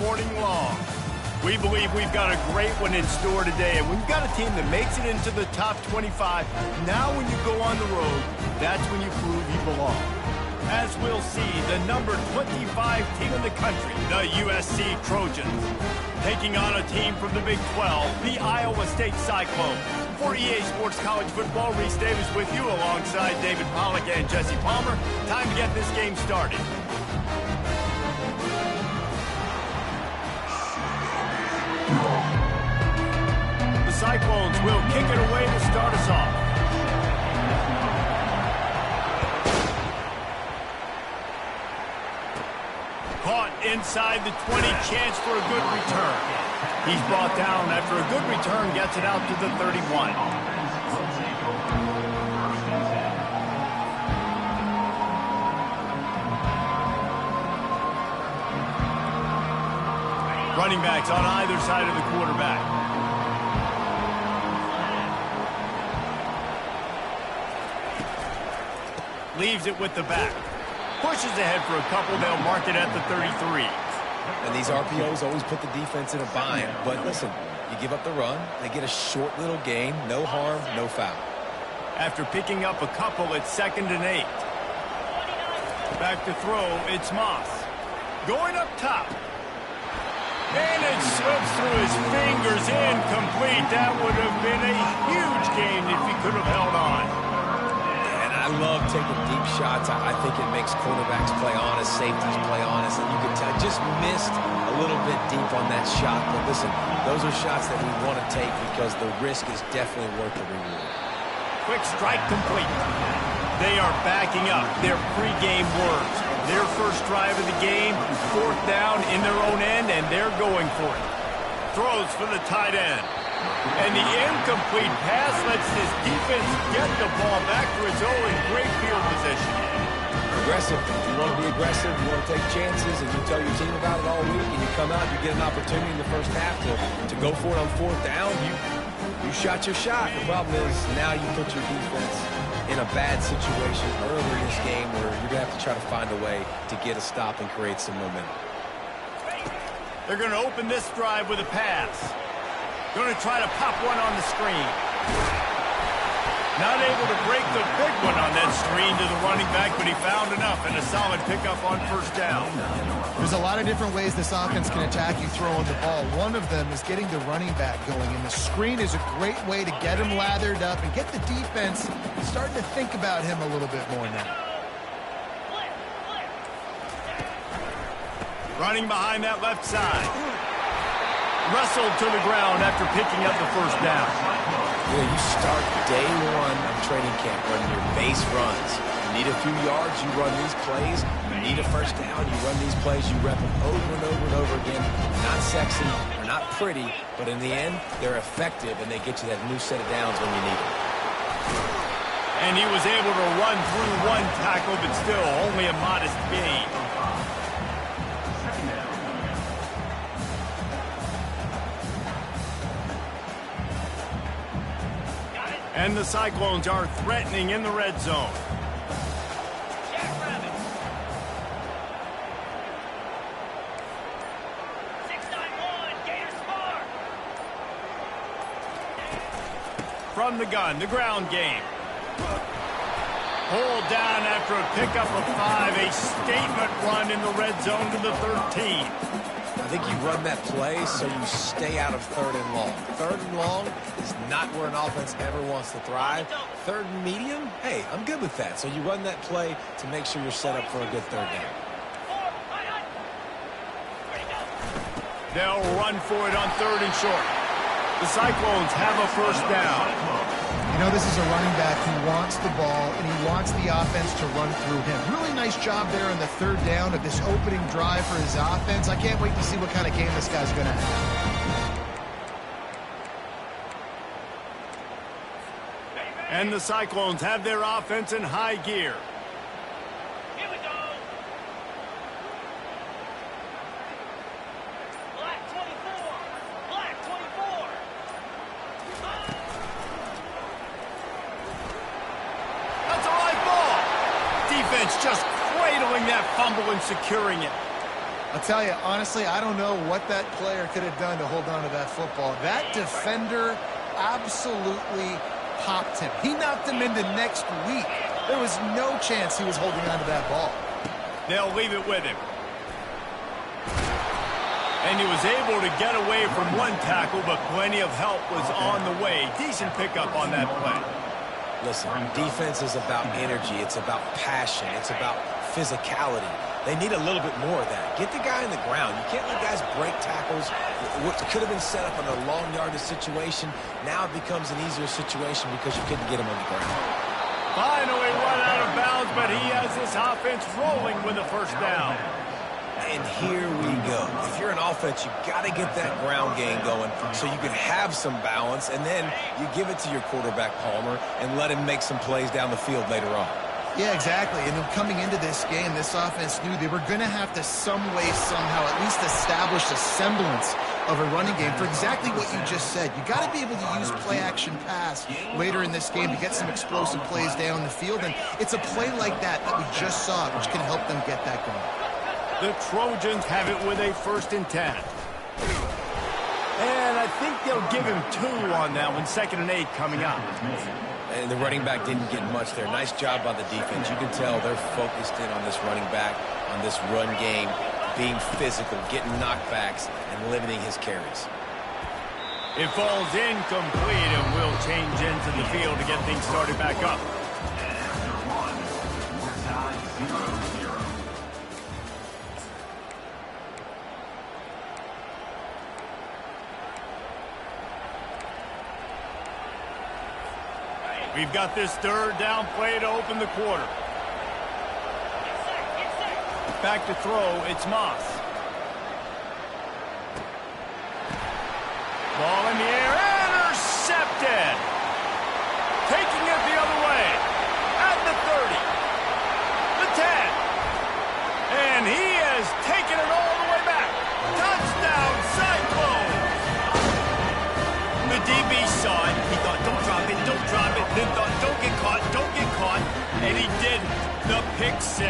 morning long. We believe we've got a great one in store today, and when you've got a team that makes it into the top 25, now when you go on the road, that's when you prove you belong. As we'll see, the number 25 team in the country, the USC Trojans, taking on a team from the Big 12, the Iowa State Cyclones. For EA Sports College Football, Reese Davis with you alongside David Pollack and Jesse Palmer. Time to get this game started. The Cyclones will kick it away to start us off. Caught inside the 20, chance for a good return. He's brought down after a good return, gets it out to the 31. Running backs on either side of the quarterback. Leaves it with the back. Pushes ahead for a couple. They'll mark it at the 33. And these RPOs always put the defense in a bind. But listen, you give up the run, they get a short little gain, no harm, no foul. After picking up a couple, it's 2nd and 8. Back to throw, it's Moss. Going up top. And it slips through his fingers, incomplete. That would have been a huge gain if he could have held on. And I love taking deep shots. I think it makes quarterbacks play honest, safeties play honest. And you can tell, just missed a little bit deep on that shot. But listen, those are shots that we want to take because the risk is definitely worth the reward. Quick strike complete. They are backing up their pregame words. Their first drive of the game, 4th down in their own end, and they're going for it. Throws for the tight end. And the incomplete pass lets this defense get the ball back to its own in great field position. Aggressive. You want to be aggressive, you want to take chances, and you tell your team about it all week, and you come out, you get an opportunity in the first half to go for it on 4th down. You shot your shot. The problem is now you put your defense in a bad situation early in this game where you're going to have to try to find a way to get a stop and create some momentum. They're going to open this drive with a pass. Going to try to pop one on the screen. Not able to break the big one on that screen to the running back, but he found enough and a solid pickup on 1st down. There's a lot of different ways this offense can attack you throwing the ball. One of them is getting the running back going, and the screen is a great way to get him lathered up and get the defense starting to think about him a little bit more now. Running behind that left side. Wrestled to the ground after picking up the 1st down. Yeah, you start day one of training camp running your base runs. You need a few yards, you run these plays. You need a 1st down, you run these plays. You rep them over and over and over again. Not sexy, they're not pretty, but in the end, they're effective, and they get you that new set of downs when you need them. And he was able to run through one tackle, but still only a modest gain. And the Cyclones are threatening in the red zone. From the gun, the ground game. Pulled down after a pickup of 5, a statement run in the red zone to the 13. I think you run that play so you stay out of 3rd and long. 3rd and long is not where an offense ever wants to thrive. 3rd and medium, hey, I'm good with that. So you run that play to make sure you're set up for a good 3rd down. They'll run for it on 3rd and short. The Cyclones have a 1st down. You know, this is a running back who wants the ball, and he wants the offense to run through him. Really nice job there on the 3rd down of this opening drive for his offense. I can't wait to see what kind of game this guy's going to have. And the Cyclones have their offense in high gear. Just cradling that fumble and securing it. I'll tell you, honestly, I don't know what that player could have done to hold on to that football. That defender absolutely popped him. He knocked him into next week. There was no chance he was holding on to that ball. They'll leave it with him. And he was able to get away from one tackle, but plenty of help was on the way. Decent pickup on that play. Listen, defense is about energy. It's about passion. It's about physicality. They need a little bit more of that. Get the guy in the ground. You can't let guys break tackles. What could have been set up in a long yardage situation, now it becomes an easier situation because you couldn't get him on the ground. Finally run out of bounds, but he has this offense rolling with a first down. And here we go. If you're an offense, you got to get that ground game going so you can have some balance, and then you give it to your quarterback, Palmer, and let him make some plays down the field later on. Yeah, exactly. And coming into this game, this offense knew they were going to have to some way, somehow, at least establish a semblance of a running game for exactly what you just said. You got to be able to use play-action pass later in this game to get some explosive plays down the field, and it's a play like that we just saw, which can help them get that going. The Trojans have it with a 1st and 10. And I think they'll give him 2 on that one. 2nd and 8 coming up. And the running back didn't get much there. Nice job by the defense. You can tell they're focused in on this running back, on this run game, being physical, getting knockbacks, and limiting his carries. It falls incomplete, and will change into the field to get things started back up. We've got this 3rd down play to open the quarter. Back to throw, it's Moss. Ball in the air, intercepted. Taking it the other way. At the 30. The 10. And he has taken it all the way back. Touchdown, Cyclones. The DB saw it. He thought, don't drop it, don't drop it. Then thought, don't get caught, don't get caught. And he did the pick 6.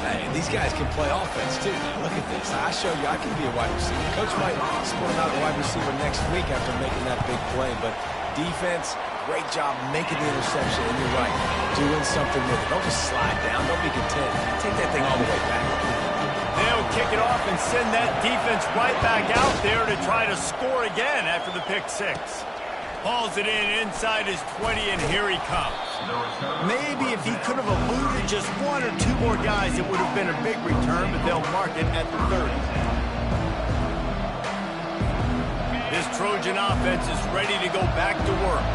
Hey, these guys can play offense, too. Look at this. I show you I can be a wide receiver. Coach might split him out a wide receiver next week after making that big play. But defense, great job making the interception. And you're right, doing something with it. Don't just slide down. Don't be content. Take that thing all the way back. They'll kick it off and send that defense right back out there to try to score again after the pick 6. Hauls it in inside his 20, and here he comes. Maybe if he could have eluded just 1 or 2 more guys, it would have been a big return, but they'll mark it at the 30. This Trojan offense is ready to go back to work.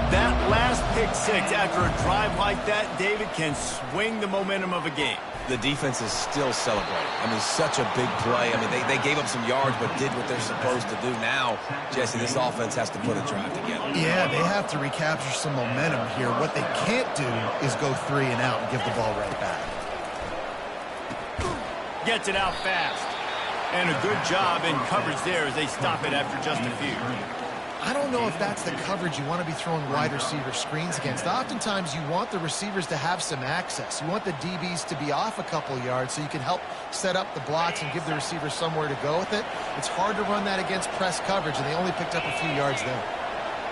That last pick 6 after a drive like that, David, can swing the momentum of a game. The defense is still celebrating. I mean, such a big play. I mean, they gave up some yards but did what they're supposed to do. Now, Jesse, this offense has to put a drive together. Yeah, they have to recapture some momentum here. What they can't do is go 3 and out and give the ball right back. Gets it out fast. And a good job in coverage there as they stop it after just a few. I don't know if that's the coverage you want to be throwing wide receiver screens against. Oftentimes, you want the receivers to have some access. You want the DBs to be off a couple yards so you can help set up the blocks and give the receiver somewhere to go with it. It's hard to run that against press coverage, and they only picked up a few yards there.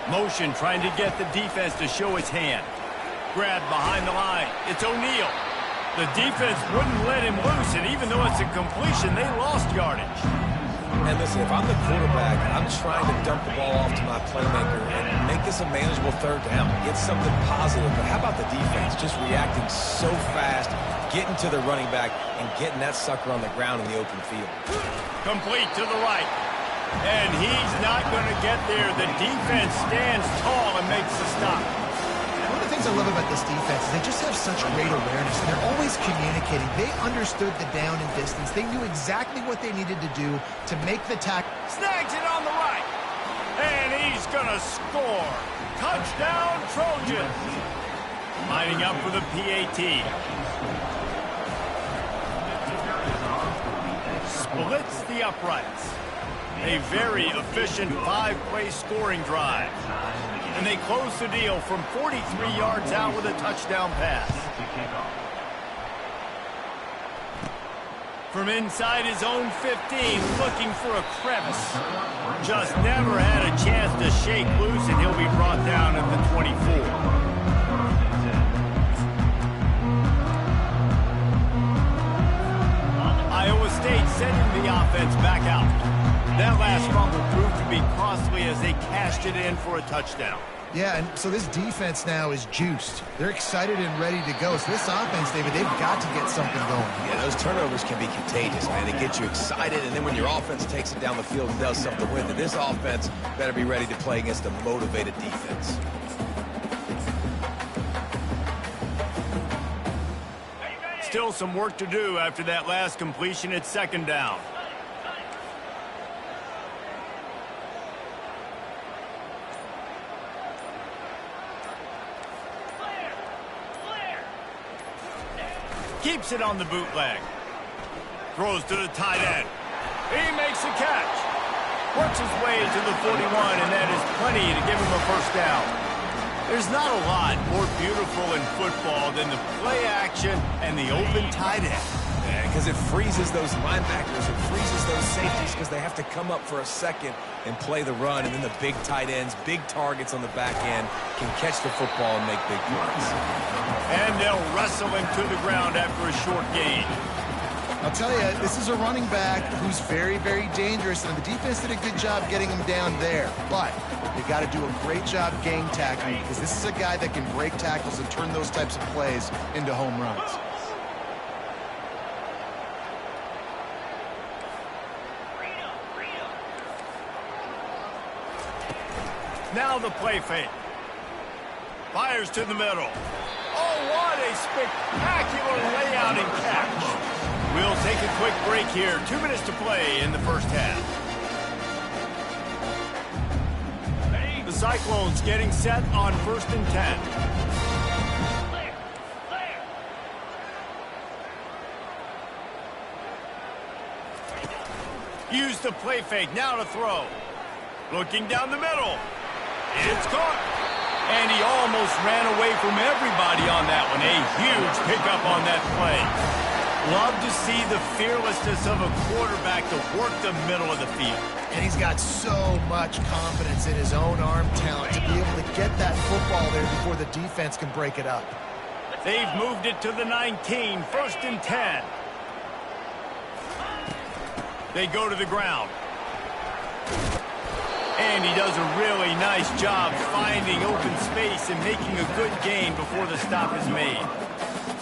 Motion trying to get the defense to show its hand. Grab behind the line. It's O'Neal. The defense wouldn't let him loose, and even though it's a completion, they lost yardage. And listen, if I'm the quarterback, I'm trying to dump the ball off to my playmaker and make this a manageable 3rd down. Get something positive. But how about the defense just reacting so fast, getting to the running back, and getting that sucker on the ground in the open field? Complete to the right. And he's not going to get there. The defense stands tall and makes the stop. One of the things I love about this defense is they just have such great awareness, and they're always communicating. They understood the down and distance. They knew exactly what they needed to do to make the tackle. Snags it on the right. And he's going to score. Touchdown, Trojans. Lining up for the PAT. Splits the uprights. A very efficient 5-play scoring drive. And they close the deal from 43 yards out with a touchdown pass. From inside his own 15, looking for a crevice. Just never had a chance to shake loose, and he'll be brought down at the 24. Iowa State sending the offense back out. That last fumble proved to be costly as they cashed it in for a touchdown. Yeah, and so this defense now is juiced. They're excited and ready to go. So this offense, David, they've got to get something going. Yeah, those turnovers can be contagious, man. They get you excited, and then when your offense takes it down the field and does something with it, this offense better be ready to play against a motivated defense. Still some work to do after that last completion at second down. Keeps it on the bootleg. Throws to the tight end. He makes a catch. Works his way to the 41, and that is plenty to give him a first down. There's not a lot more beautiful in football than the play action and the open tight end. Yeah, because it freezes those linebackers. It freezes those safeties because they have to come up for a second and play the run. And then the big tight ends, big targets on the back end can catch the football and make big plays. And they'll wrestle him to the ground after a short gain. I'll tell you, this is a running back who's very, very dangerous, and the defense did a good job getting him down there. But they got to do a great job gang tackling, because this is a guy that can break tackles and turn those types of plays into home runs. Now the play fake. Fires to the middle. Oh, what a spectacular layout and catch. We'll take a quick break here. 2 minutes to play in the first half. The Cyclones getting set on 1st and 10. Use the play fake. Now to throw. Looking down the middle. It's caught. And he almost ran away from everybody on that one. A huge pickup on that play. Love to see the fearlessness of a quarterback to work the middle of the field. And he's got so much confidence in his own arm talent to be able to get that football there before the defense can break it up. They've moved it to the 19, 1st and 10. They go to the ground. And he does a really nice job finding open space and making a good gain before the stop is made.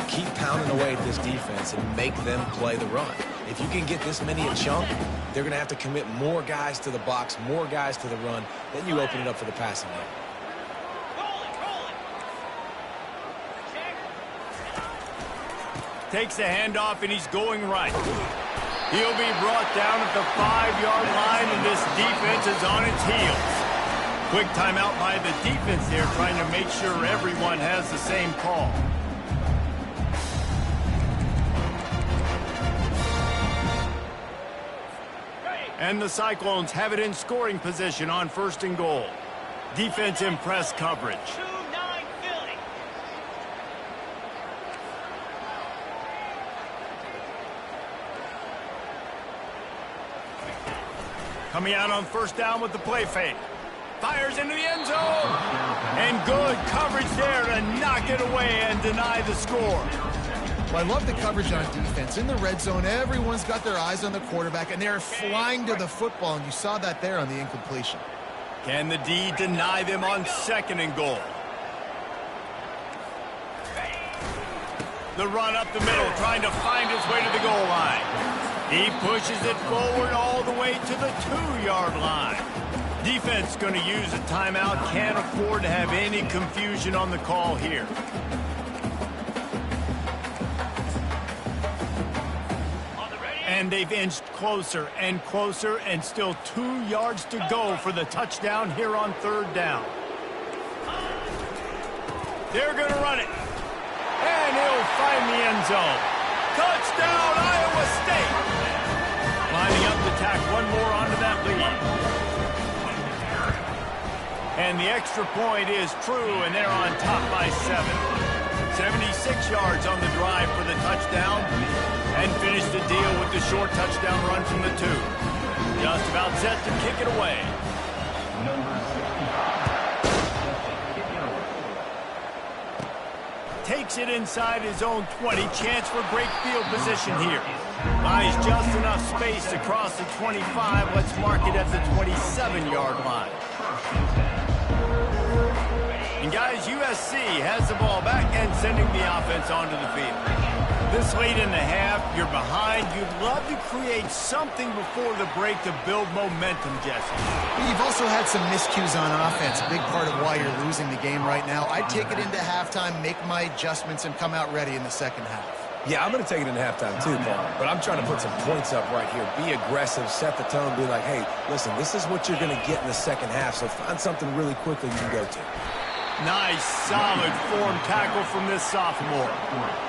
Keep pounding away at this defense and make them play the run. If you can get this many a chunk, they're going to have to commit more guys to the box, more guys to the run. Then you open it up for the passing game. Takes the handoff, and he's going right. He'll be brought down at the 5-yard line, and this defense is on its heels. Quick timeout by the defense there, trying to make sure everyone has the same call. And the Cyclones have it in scoring position on 1st and goal. Defense in press coverage. Coming out on 1st down with the play fake. Fires into the end zone. And good coverage there to knock it away and deny the score. Well, I love the coverage on defense. In the red zone, everyone's got their eyes on the quarterback, and they're flying to the football, and you saw that there on the incompletion. Can the D deny them on 2nd and goal? The run up the middle, trying to find his way to the goal line. He pushes it forward all the way to the 2-yard line. Defense going to use a timeout. Can't afford to have any confusion on the call here. And they've inched closer and closer, and still 2 yards to go for the touchdown here on 3rd down. They're going to run it. And he'll find the end zone. Touchdown, Iowa State. Lining up to tack one more onto that lead. And the extra point is true, and they're on top by 7. 76 yards on the drive for the touchdown. And finish the deal with the short touchdown run from the 2. Just about set to kick it away. Takes it inside his own 20. Chance for great field position here. Buys just enough space to cross the 25. Let's mark it at the 27-yard line. And guys, USC has the ball back and sending the offense onto the field. This late in the half, you're behind. You'd love to create something before the break to build momentum, Jesse. You've also had some miscues on offense, a big part of why you're losing the game right now. I'd take it into halftime, make my adjustments, and come out ready in the second half. Yeah, I'm going to take it into halftime too, Paul. But I'm trying to put some points up right here. Be aggressive, set the tone, be like, hey, listen, this is what you're going to get in the second half, so find something really quickly you can go to. Nice, solid form tackle from this sophomore.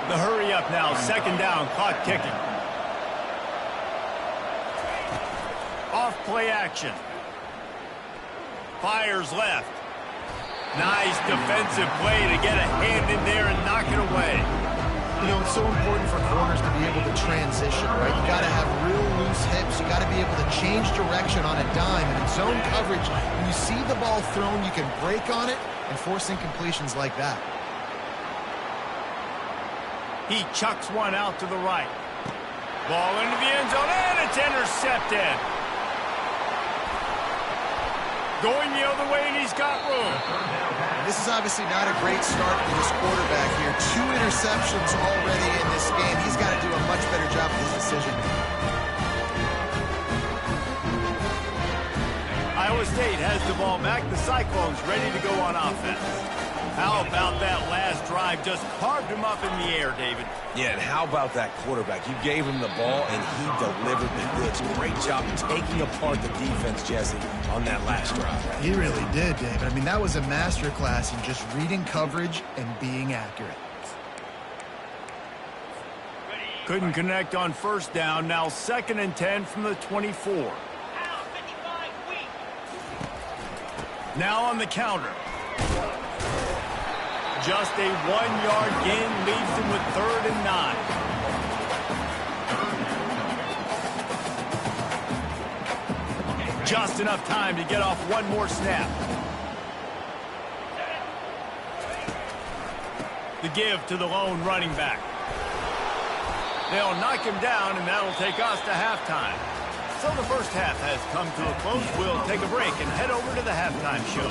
The hurry up now, second down, clock ticking. Off play action. Fires left. Nice defensive play to get a hand in there and knock it away. You know, it's so important for corners to be able to transition, right? You got to have real loose hips. You got to be able to change direction on a dime. And in zone coverage, when you see the ball thrown, you can break on it and force incompletions like that. He chucks one out to the right. Ball into the end zone, and it's intercepted. Going the other way, and he's got room. This is obviously not a great start for this quarterback here. 2 interceptions already in this game. He's got to do a much better job with his decision. Iowa State has the ball back. The Cyclones ready to go on offense. How about that last drive? Just carved him up in the air, David. Yeah, and how about that quarterback? You gave him the ball, and he delivered the goods. Great job taking apart the defense, Jesse, on that last drive. He really did, David. I mean, that was a masterclass in just reading coverage and being accurate. Couldn't connect on first down. Now 2nd and 10 from the 24. Now on the counter. Just a 1-yard gain leaves him with 3rd and 9. Just enough time to get off one more snap. The give to the lone running back. They'll knock him down, and that'll take us to halftime. So the first half has come to a close. We'll take a break and head over to the halftime show.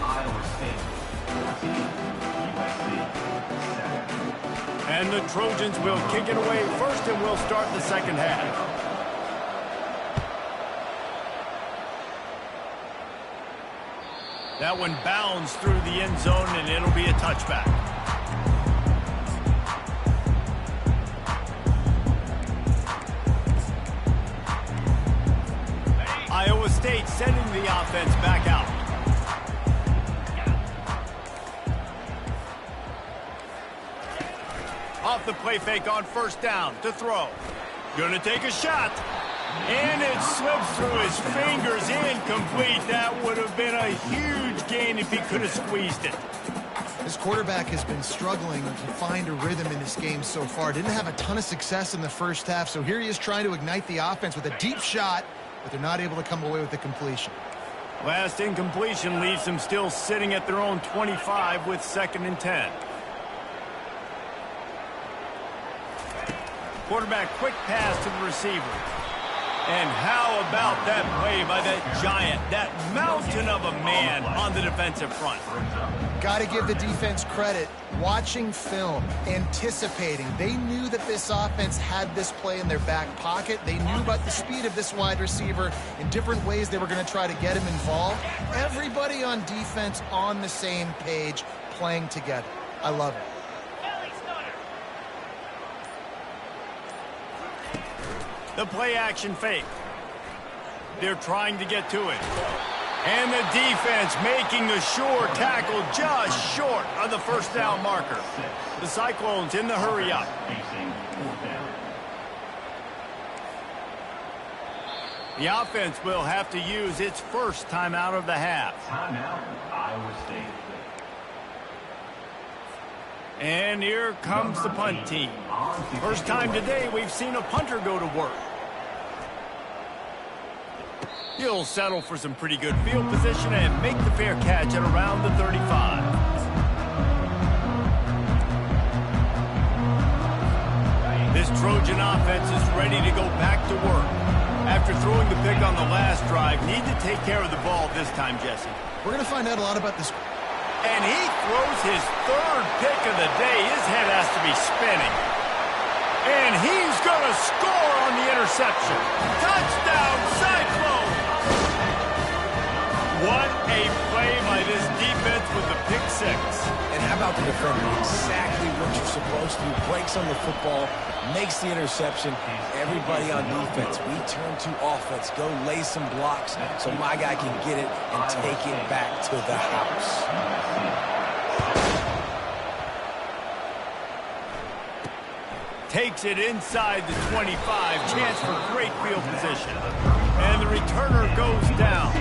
Iowa State 14, USC 7. And the Trojans will kick it away first, and we'll start the second half. That one bounds through the end zone, and it'll be a touchback. Iowa State sending the offense back out. Off the play fake on first down to throw. Gonna take a shot. And it slips through his fingers, incomplete. That would have been a huge gain if he could have squeezed it. This quarterback has been struggling to find a rhythm in this game so far. Didn't have a ton of success in the first half, so here he is trying to ignite the offense with a deep shot, but they're not able to come away with the completion. Last incompletion leaves them still sitting at their own 25 with 2nd and 10. Quarterback quick pass to the receiver. And how about that play by that giant, that mountain of a man on the defensive front? Got to give the defense credit. Watching film, anticipating. They knew that this offense had this play in their back pocket. They knew about the speed of this wide receiver in different ways they were going to try to get him involved. Everybody on defense on the same page, playing together. I love it. The play action fake. They're trying to get to it. And the defense making a sure tackle just short of the first down marker. The Cyclones in the hurry up. The offense will have to use its first timeout of the half. Timeout, Iowa State. And here comes the punt team. First time today we've seen a punter go to work. He'll settle for some pretty good field position and make the fair catch at around the 35. This Trojan offense is ready to go back to work. After throwing the pick on the last drive, need to take care of the ball this time, Jesse. We're going to find out a lot about this. And he throws his third pick of the day. His head has to be spinning. And he's going to score on the interception. Touchdown, Cyclone! What a play by this defense with the pick six. And how about the defender? Exactly what you're supposed to do. Breaks on the football, makes the interception. Everybody on defense, we turn to offense. Go lay some blocks so my guy can get it and take it back to the house. Takes it inside the 25. Chance for great field position. And the returner goes down.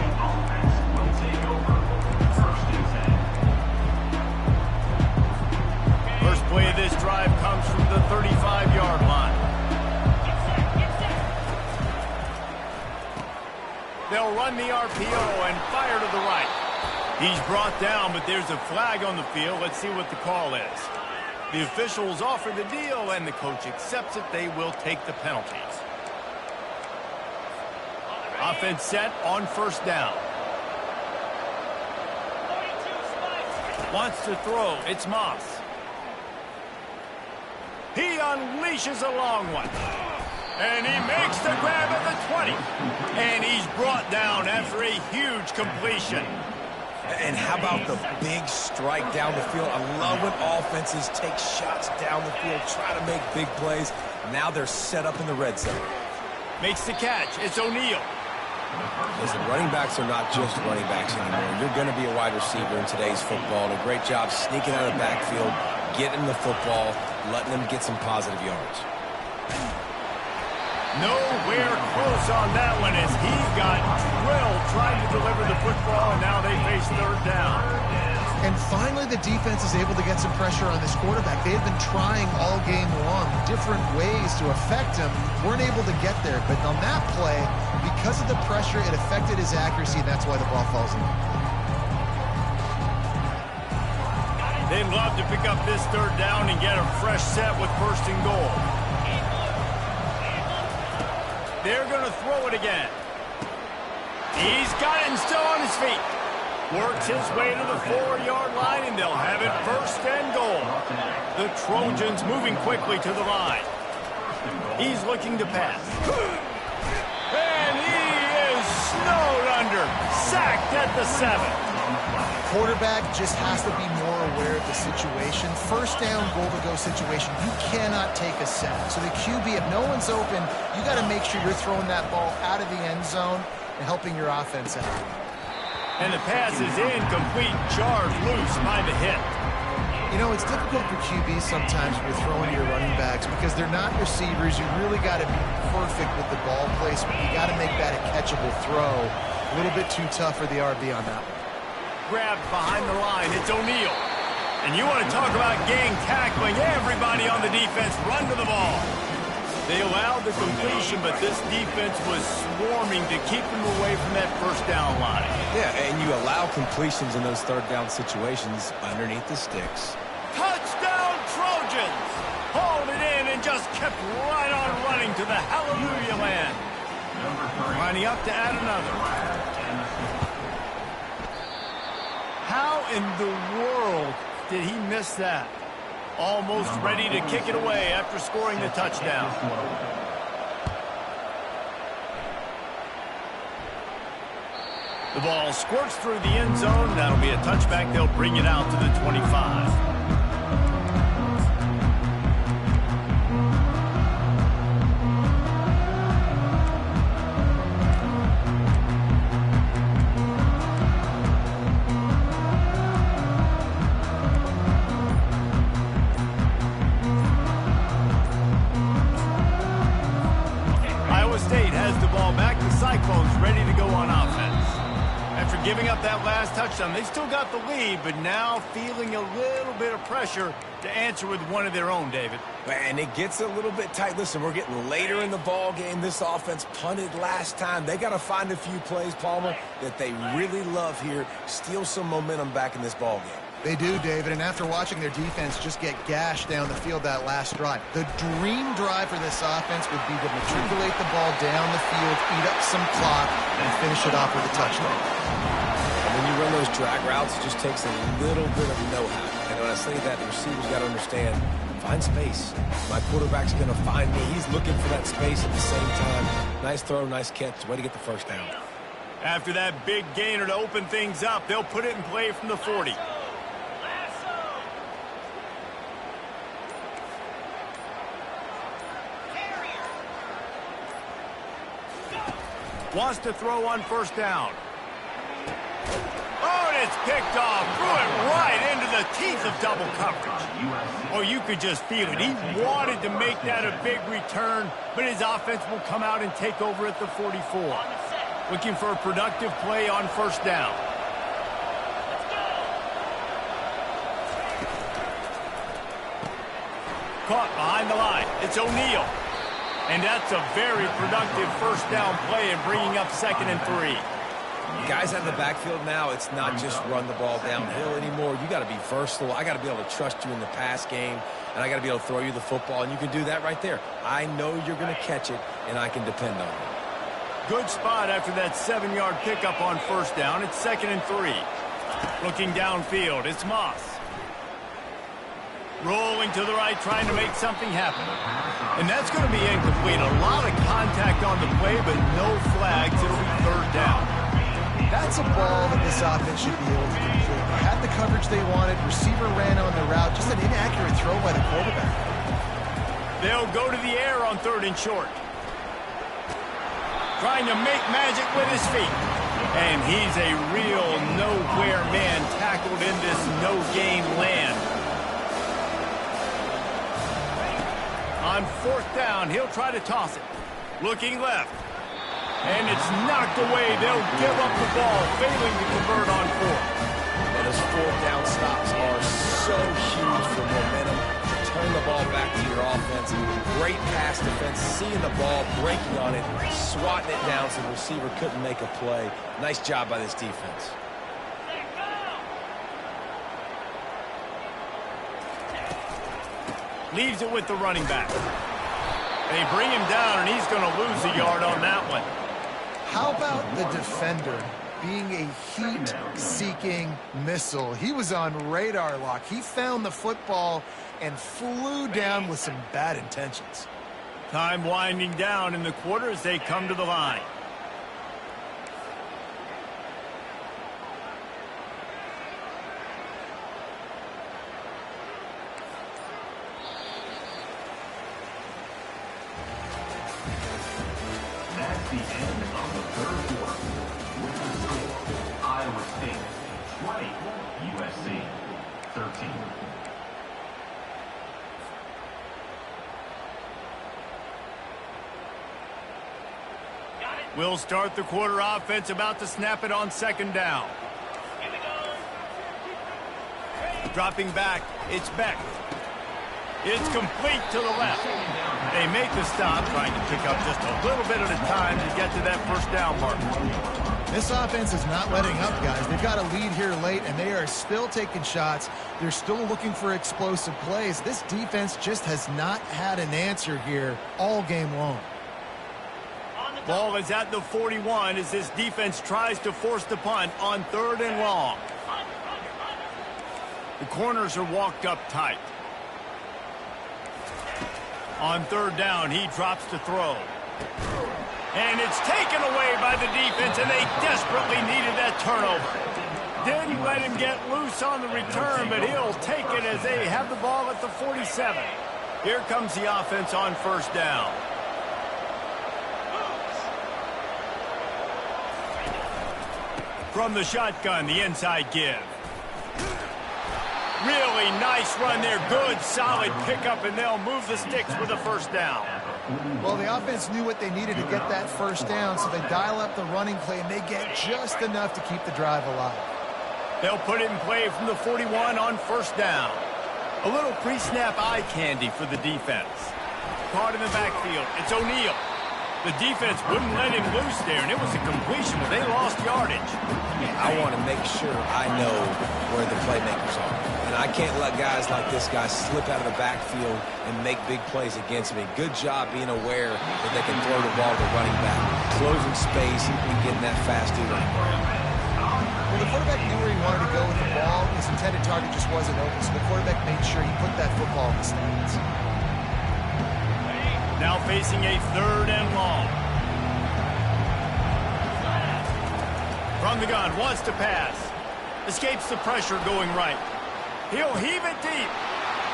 First play of this drive comes from the 35-yard line. They'll run the RPO and fire to the right. He's brought down, but there's a flag on the field. Let's see what the call is. The officials offer the deal, and the coach accepts it. They will take the penalties. Offense set on first down. Wants to throw. It's Moss. He unleashes a long one. And he makes the grab at the 20. And he's brought down after a huge completion. And how about the big strike down the field? I love when offenses take shots down the field, try to make big plays. Now they're set up in the red zone. Makes the catch. It's O'Neal. Listen, running backs are not just running backs anymore. You're going to be a wide receiver in today's football. And a great job sneaking out of the backfield, getting the football, letting them get some positive yards. Nowhere close on that one as he got drilled trying to deliver the football, and now they face third down. And finally, the defense is able to get some pressure on this quarterback. They had been trying all game long different ways to affect him. Weren't able to get there. But on that play, because of the pressure, it affected his accuracy, and that's why the ball falls in. They'd love to pick up this third down and get a fresh set with first and goal. They're going to throw it again. He's got it and still on his feet. Works his way to the 4-yard line, and they'll have it first and goal. The Trojans moving quickly to the line. He's looking to pass. And he is snowed under. Sacked at the 7. Quarterback just has to be more aware of the situation. First down, goal-to-go situation. You cannot take a sack. So the QB, if no one's open, you got to make sure you're throwing that ball out of the end zone and helping your offense out. And the pass is incomplete. Charged loose by the hit. You know, it's difficult for QBs sometimes when you're throwing to your running backs because they're not receivers. You really got to be perfect with the ball placement. You got to make that a catchable throw. A little bit too tough for the RB on that one. Grabbed behind the line. It's O'Neal. And you want to talk about gang tackling. Everybody on the defense run to the ball. They allowed the completion, but this defense was swarming to keep them away from that first down line. Yeah, and you allow completions in those third down situations underneath the sticks. Touchdown, Trojans! Hauled it in and just kept right on running to the hallelujah land. Lining up to add another. How in the world did he miss that? Almost ready to kick it away after scoring the touchdown. The ball squirts through the end zone. That'll be a touchback. They'll bring it out to the 25. State has the ball back. The Cyclones ready to go on offense. After giving up that last touchdown. They still got the lead, but now feeling a little bit of pressure to answer with one of their own, David. And it gets a little bit tight. Listen, we're getting later in the ball game. This offense punted last time. They got to find a few plays, Palmer, that they really love here. Steal some momentum back in this ball game. They do, David, and after watching their defense just get gashed down the field that last drive, the dream drive for this offense would be to matriculate the ball down the field, eat up some clock, and finish it off with a touchdown. And when you run those drag routes, it just takes a little bit of know-how. And when I say that, the receiver's got to understand, find space. My quarterback's going to find me. He's looking for that space at the same time. Nice throw, nice catch. Way to get the first down. After that big gainer to open things up, they'll put it in play from the 40. Wants to throw on first down. Oh, and it's picked off. Threw it right into the teeth of double coverage. Oh, you could just feel it. He wanted to make that a big return, but his offense will come out and take over at the 44. Looking for a productive play on first down. Caught behind the line. It's O'Neal. And that's a very productive first down play and bringing up 2nd and 3. Guys out of the backfield now, it's not just run the ball downhill anymore. You got to be versatile. I got to be able to trust you in the pass game, and I got to be able to throw you the football, and you can do that right there. I know you're going to catch it, and I can depend on it. Good spot after that 7-yard pickup on first down. It's 2nd and 3. Looking downfield, it's Moss. Rolling to the right, trying to make something happen. And that's going to be incomplete. A lot of contact on the play, but no flags. It'll be 3rd down. That's a ball that this offense should be able to complete. They had the coverage they wanted. Receiver ran on the route. Just an inaccurate throw by the quarterback. They'll go to the air on 3rd and short. Trying to make magic with his feet. And he's a real nowhere man tackled in this no-game land. On 4th down, he'll try to toss it. Looking left. And it's knocked away. They'll give up the ball, failing to convert on 4th. And those 4th down stops are so huge for momentum. To turn the ball back to your offense. Great pass defense, seeing the ball, breaking on it, swatting it down so the receiver couldn't make a play. Nice job by this defense. Leaves it with the running back. They bring him down, and he's going to lose a yard on that one. How about the defender being a heat-seeking missile? He was on radar lock. He found the football and flew down with some bad intentions. Time winding down in the quarter as they come to the line. That's the end of the 3rd quarter. With the score, Iowa State 20, USC 13. We'll start the quarter offense, about to snap it on 2nd down. Dropping back, it's Beck. It's complete to the left. They make the stop, trying to pick up just a little bit at a time to get to that first down mark. This offense is not letting up, guys. They've got a lead here late, and they are still taking shots. They're still looking for explosive plays. This defense just has not had an answer here all game long. Ball is at the 41 as this defense tries to force the punt on 3rd and long. The corners are walked up tight. On 3rd down, he drops to throw. And it's taken away by the defense, and they desperately needed that turnover. Didn't let him get loose on the return, but he'll take it as they have the ball at the 47. Here comes the offense on 1st down. From the shotgun, the inside give. Really nice run there. Good, solid pickup, and they'll move the sticks with a 1st down. Well, the offense knew what they needed to get that first down, so they dial up the running play, and they get just enough to keep the drive alive. They'll put it in play from the 41 on first down. A little pre-snap eye candy for the defense. Caught in the backfield. It's O'Neal. The defense wouldn't let him loose there, and it was a completion, but they lost yardage. I want to make sure I know where the playmakers are. And I can't let guys like this guy slip out of the backfield and make big plays against me. Good job being aware that they can throw the ball to the running back, closing space and getting that fast dude on. Well, the quarterback knew where he wanted to go with the ball. His intended target just wasn't open, so the quarterback made sure he put that football in the stands. Now facing a 3rd and long. From the gun, wants to pass. Escapes the pressure going right. He'll heave it deep.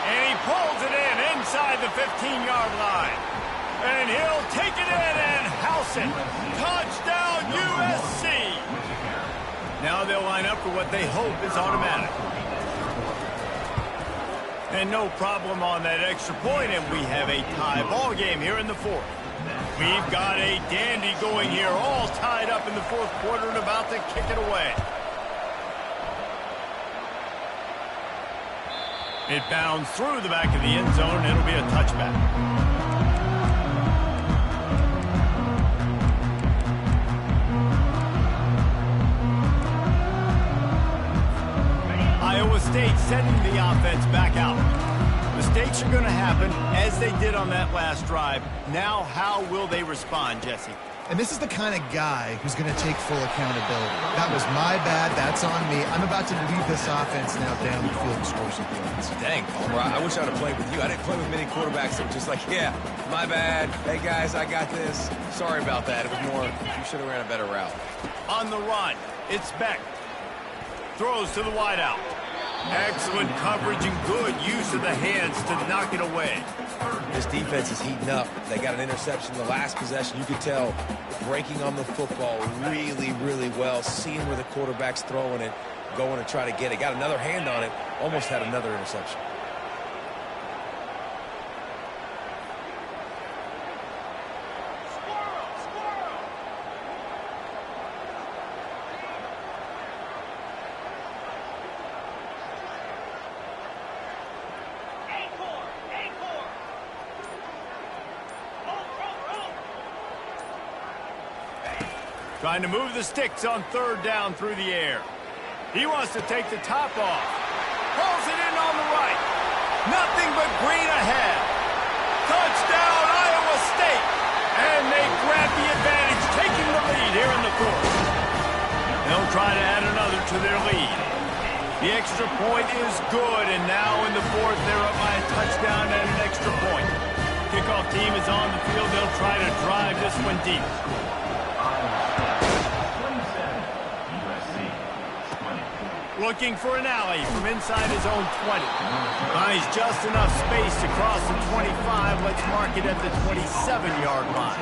And he pulls it in inside the 15-yard line. And he'll take it in and house it. Touchdown USC. Now they'll line up for what they hope is automatic. And no problem on that extra point, and we have a tie ball game here in the 4th. We've got a dandy going here, all tied up in the 4th quarter and about to kick it away. It bounds through the back of the end zone, and it'll be a touchback. Iowa State sending the offense back out. Mistakes are going to happen, as they did on that last drive. Now, how will they respond, Jesse? And this is the kind of guy who's going to take full accountability. That was my bad. That's on me. I'm about to lead this offense now down the field and score some points. Dang, Palmer, I wish I'd have played with you. I didn't play with many quarterbacks that were just like, yeah, my bad. Hey, guys, I got this. Sorry about that. It was more, you should have ran a better route. On the run, it's Beck. Throws to the wideout. Excellent coverage and good use of the hands to knock it away. This defense is heating up. They got an interception the last possession. You could tell breaking on the football really, really well, seeing where the quarterback's throwing it, going to try to get it. Got another hand on it, almost had another interception. Trying to move the sticks on 3rd down through the air. He wants to take the top off. Pulls it in on the right. Nothing but green ahead. Touchdown, Iowa State. And they grab the advantage, taking the lead here in the 4th. They'll try to add another to their lead. The extra point is good, and now in the 4th, they're up by a touchdown and an extra point. Kickoff team is on the field. They'll try to drive this one deep. Looking for an alley from inside his own 20. Finds just enough space to cross the 25. Let's mark it at the 27-yard line.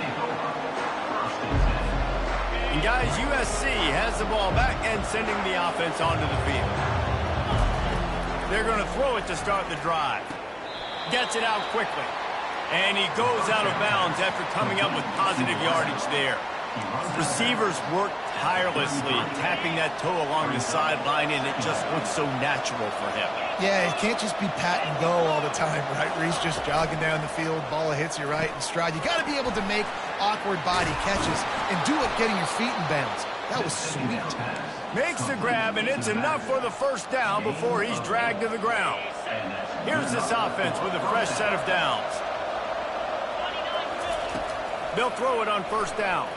And guys, USC has the ball back and sending the offense onto the field. They're going to throw it to start the drive. Gets it out quickly. And he goes out of bounds after coming up with positive yardage there. Receivers work tirelessly, tapping that toe along the sideline, and it just looks so natural for him. Yeah, it can't just be pat and go all the time, right? Where he's just jogging down the field, ball hits you right in stride. You got to be able to make awkward body catches and do it getting your feet in bounds. That was sweet. Makes the grab, and it's enough for the first down before he's dragged to the ground. Here's this offense with a fresh set of downs. They'll throw it on first down.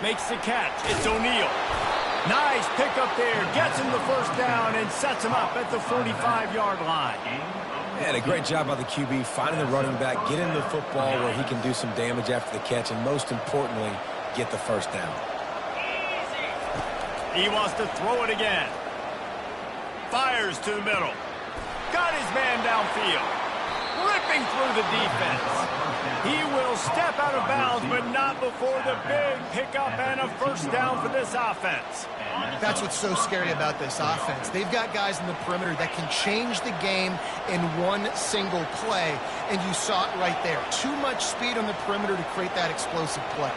Makes the catch. It's O'Neal. Nice pickup there. Gets him the first down and sets him up at the 45-yard line. Yeah, a great job by the QB, finding the running back, get him the football where he can do some damage after the catch, and most importantly, get the first down. He wants to throw it again. Fires to the middle. Got his man downfield. ripping through the defense. He will step out of bounds, but not before the big pickup and a first down for this offense. That's what's so scary about this offense. They've got guys in the perimeter that can change the game in one single play, and you saw it right there. Too much speed on the perimeter to create that explosive play.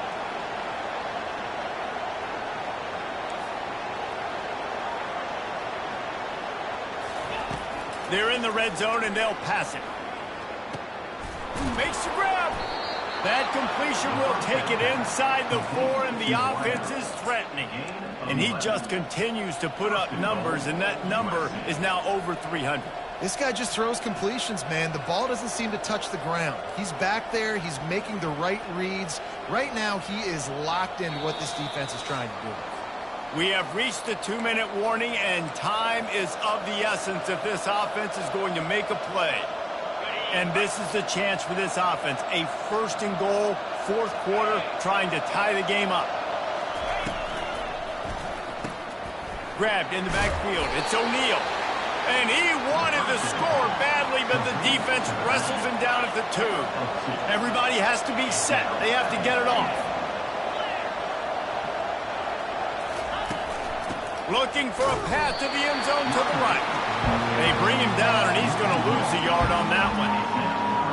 They're in the red zone, and they'll pass it. Makes the grab. That completion will take it inside the 4, and the offense is threatening. And he just continues to put up numbers, and that number is now over 300. This guy just throws completions, man. The ball doesn't seem to touch the ground. He's back there. He's making the right reads. Right now, he is locked into what this defense is trying to do. We have reached the 2-minute warning, and time is of the essence if this offense is going to make a play. And this is the chance for this offense. A first and goal, fourth quarter, trying to tie the game up. Grabbed in the backfield. It's O'Neal. And he wanted to score badly, but the defense wrestles him down at the 2. Everybody has to be set. They have to get it off. Looking for a path to the end zone to the right. They bring him down, and he's going to lose a yard on that one.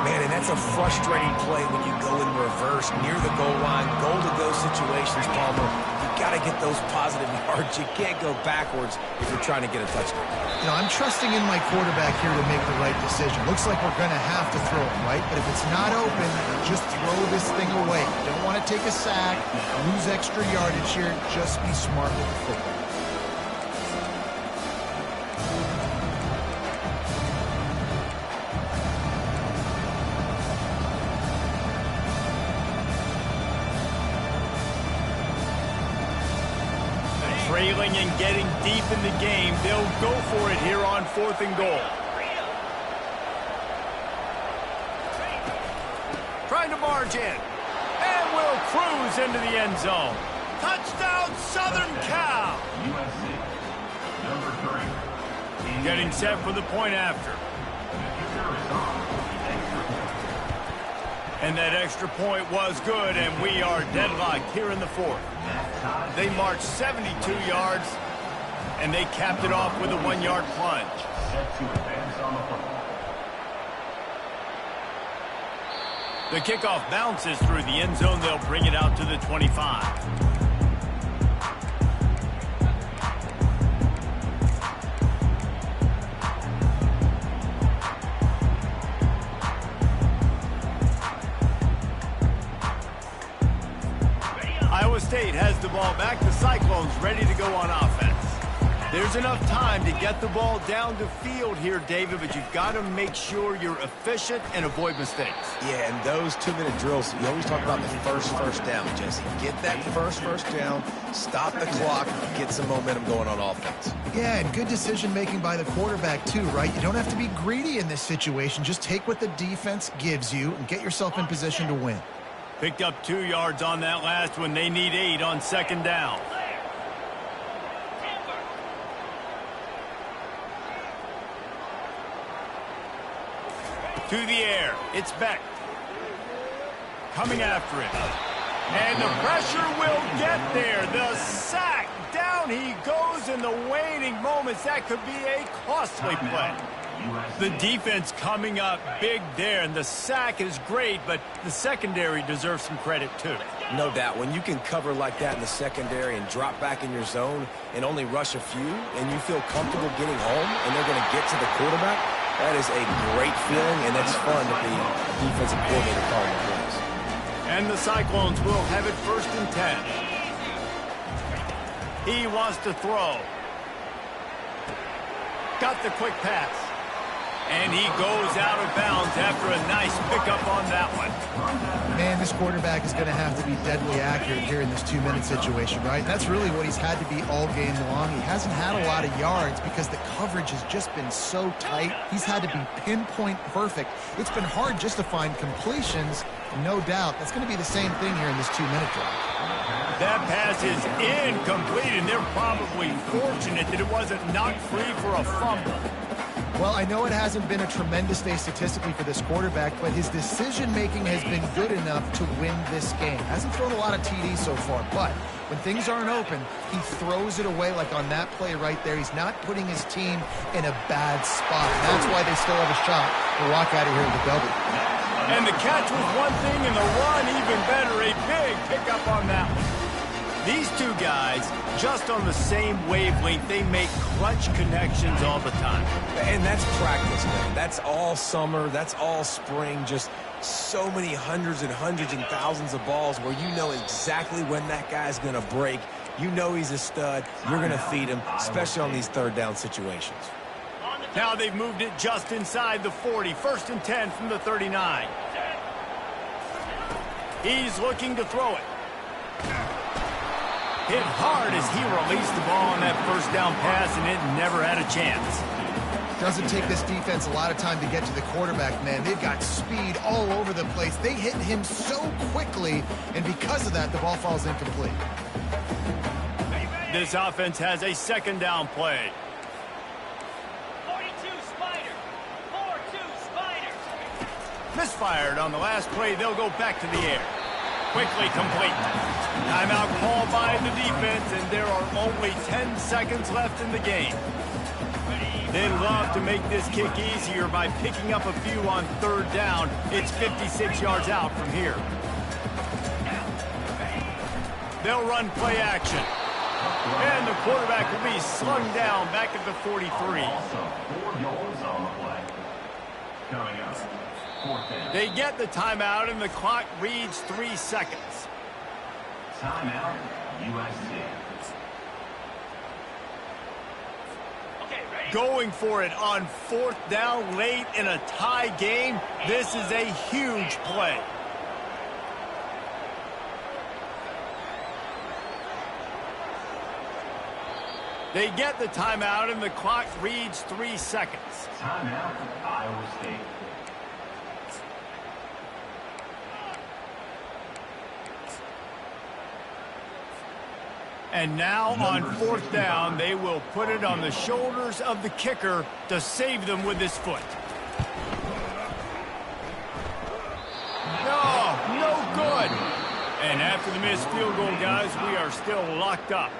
Man, and that's a frustrating play when you go in reverse near the goal line, goal-to-go situations, Palmer. You got to get those positive yards. You can't go backwards if you're trying to get a touchdown. You know, I'm trusting in my quarterback here to make the right decision. Looks like we're going to have to throw it, right? But if it's not open, just throw this thing away. You don't want to take a sack, lose extra yardage here. Just be smart with the football. Trailing and getting deep in the game, they'll go for it here on 4th and goal. Trying to barge in, and will cruise into the end zone. Touchdown, Southern Cal! USC, number 3. Getting set for the point after. And that extra point was good, and we are deadlocked here in the 4th. They marched 72 yards, and they capped it off with a 1-yard plunge. Set to advance on the football. The kickoff bounces through the end zone. They'll bring it out to the 25. Iowa State has the ball back. The Cyclones ready to go on offense. There's enough time to get the ball down the field here, David, but you've got to make sure you're efficient and avoid mistakes. Yeah, and those 2-minute drills, you always talk about the first down, Jesse. Get that first down, stop the clock, get some momentum going on offense. Yeah, and good decision-making by the quarterback, too, right? You don't have to be greedy in this situation. Just take what the defense gives you and get yourself in position to win. Picked up 2 yards on that last one. They need 8 on 2nd down. To the air. It's Beck. Coming after it. And the pressure will get there. The sack. Down he goes in the waning moments. That could be a costly play. The defense coming up big there, and the sack is great, but the secondary deserves some credit too. No doubt. When you can cover like that in the secondary and drop back in your zone and only rush a few, and you feel comfortable getting home, and they're going to get to the quarterback, that is a great feeling, and it's fun to be a defensive coordinator calling the plays. And the Cyclones will have it 1st and 10. He wants to throw. Got the quick pass. And he goes out of bounds after a nice pickup on that one. Man, this quarterback is going to have to be deadly accurate here in this 2-minute situation, right? That's really what he's had to be all game long. He hasn't had a lot of yards because the coverage has just been so tight. He's had to be pinpoint perfect. It's been hard just to find completions, no doubt. That's going to be the same thing here in this 2-minute drive. That pass is incomplete, and they're probably fortunate that it wasn't knocked free for a fumble. Well, I know it hasn't been a tremendous day statistically for this quarterback, but his decision-making has been good enough to win this game. Hasn't thrown a lot of TDs so far, but when things aren't open, he throws it away like on that play right there. He's not putting his team in a bad spot. And that's why they still have a shot to walk out of here with a W. And the catch was one thing, and the run even better. A big pickup on that one. These two guys, just on the same wavelength, they make clutch connections all the time. And that's practice, man. That's all summer. That's all spring. Just so many hundreds and thousands of balls where you know exactly when that guy's going to break. You know he's a stud. You're going to feed him, especially on these third down situations. Now they've moved it just inside the 40. 1st and 10 from the 39. He's looking to throw it. Hit hard as he released the ball on that first down pass, and it never had a chance. Doesn't take this defense a lot of time to get to the quarterback, man. They've got speed all over the place. They hit him so quickly, and because of that, the ball falls incomplete. This offense has a 2nd down play. 42 Spider. 4-2 Spider. Misfired on the last play. They'll go back to the air. Quickly complete. Timeout called by the defense, and there are only 10 seconds left in the game. They'd love to make this kick easier by picking up a few on 3rd down. It's 56 yards out from here. They'll run play action. And the quarterback will be slung down back at the 43. Also, 4 yards on the play. Coming up, 4th down. They get the timeout, and the clock reads 3 seconds. Timeout, USC. Okay, ready? Going for it on 4th down late in a tie game. This is a huge play. They get the timeout, and the clock reads 3 seconds. Timeout, Iowa State. And now on 4th down, they will put it on the shoulders of the kicker to save them with his foot. No good. And after the missed field goal, guys, we are still locked up.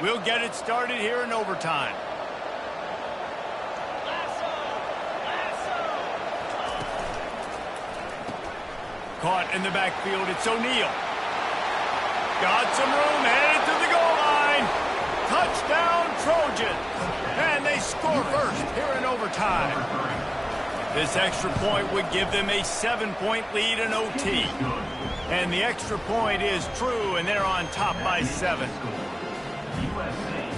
We'll get it started here in overtime. Caught in the backfield, it's O'Neal. Got some room, headed to the goal line. Touchdown, Trojans. And they score first here in overtime. This extra point would give them a 7-point lead in OT. And the extra point is true, and they're on top by 7. USA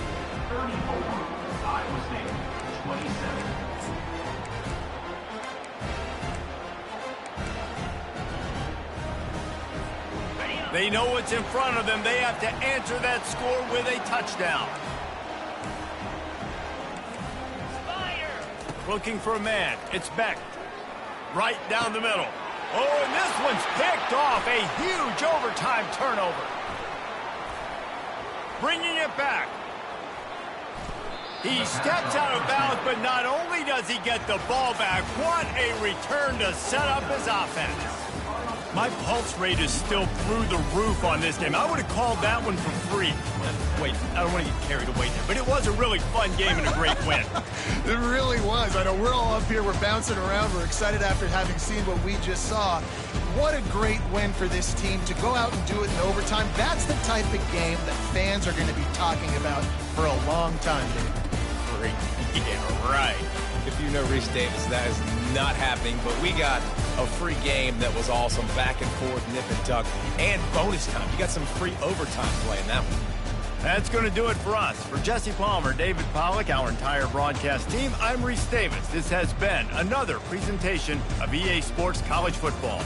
34, Iowa State 27. They know what's in front of them. They have to answer that score with a touchdown. Looking for a man. It's Beck. Right down the middle. Oh, and this one's picked off. A huge overtime turnover. Bringing it back. He steps out of bounds, but not only does he get the ball back, what a return to set up his offense. My pulse rate is still through the roof on this game. I would have called that one for free. Wait, I don't want to get carried away there, but it was a really fun game and a great win. It really was. I know we're all up here, we're bouncing around, we're excited after having seen what we just saw. What a great win for this team to go out and do it in overtime. That's the type of game that fans are going to be talking about for a long time, David. Great. Yeah, right. If you know Reese Davis, that is not happening, but we got a free game that was awesome, back and forth, nip and tuck, and bonus time. You got some free overtime play in that one. That's going to do it for us. For Jesse Palmer, David Pollack, our entire broadcast team, I'm Reese Davis. This has been another presentation of EA Sports College Football.